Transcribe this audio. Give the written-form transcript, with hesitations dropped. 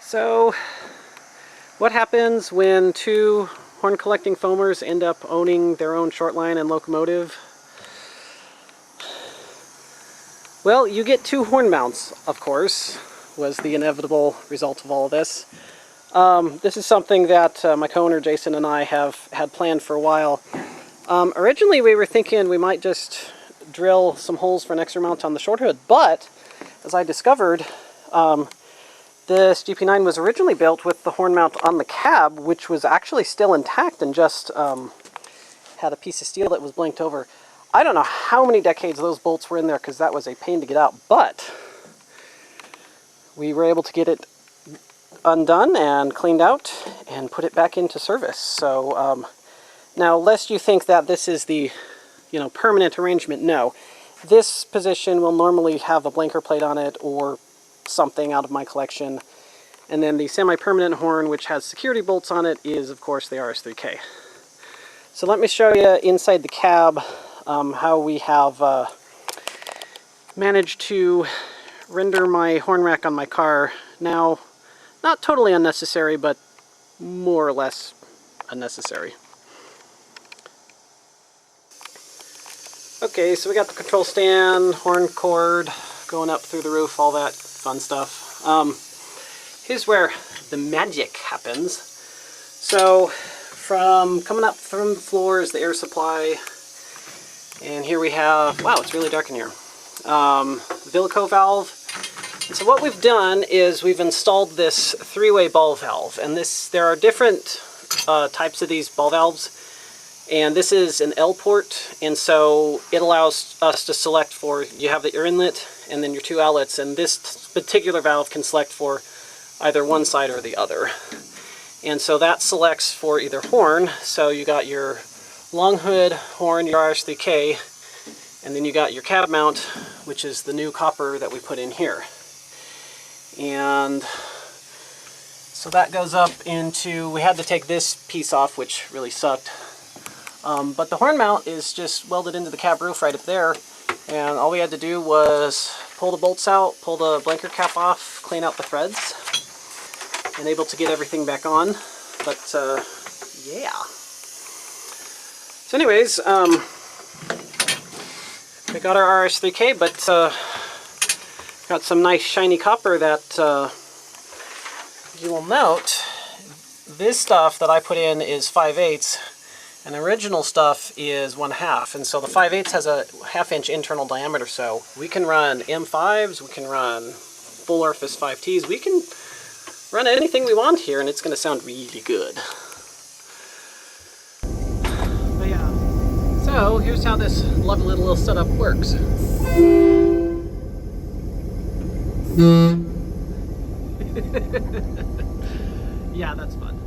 So, what happens when two horn collecting foamers end up owning their own short line and locomotive? Well, you get two horn mounts, of course, was the inevitable result of all of this. This is something that my co-owner Jason and I have had planned for a while. Originally we were thinking we might just drill some holes for an extra mount on the short hood, but as I discovered, this GP9 was originally built with the horn mount on the cab, which was actually still intact and just had a piece of steel that was blinked over. I don't know how many decades those bolts were in there because that was a pain to get out, but we were able to get it undone and cleaned out and put it back into service. So now, lest you think that this is the permanent arrangement, no. This position will normally have a blanker plate on it or something out of my collection. And then the semi-permanent horn, which has security bolts on it, is of course the RS3K. So let me show you inside the cab how we have managed to render my horn rack on my car now not totally unnecessary, but more or less unnecessary. Okay, so we got the control stand, horn cord going up through the roof, all that fun stuff. Here's where the magic happens. So from coming up from the floor is the air supply, and here we have, wow, it's really dark in here, Vilico valve. And so what we've done is we've installed this three-way ball valve, and there are different types of these ball valves, and this is an L port, and so it allows us to select for, you have your inlet and then your two outlets, and this particular valve can select for either one side or the other. And so that selects for either horn, so you got your long hood horn, your RS3K, and then you got your cab mount, which is the new copper that we put in here. And so that goes up into, we had to take this piece off, which really sucked. But the horn mount is just welded into the cab roof right up there, and all we had to do was pull the bolts out, pull the blanker cap off, clean out the threads, and able to get everything back on. But yeah. So anyways, we got our RS3K, but got some nice shiny copper that you will note. This stuff that I put in is 5/8, and original stuff is 1/2, and so the 5/8 has a 1/2 inch internal diameter, so we can run M5s, we can run full orifice 5Ts, we can run anything we want here, and it's going to sound really good. But yeah, so here's how this lovely little setup works. Yeah, that's fun.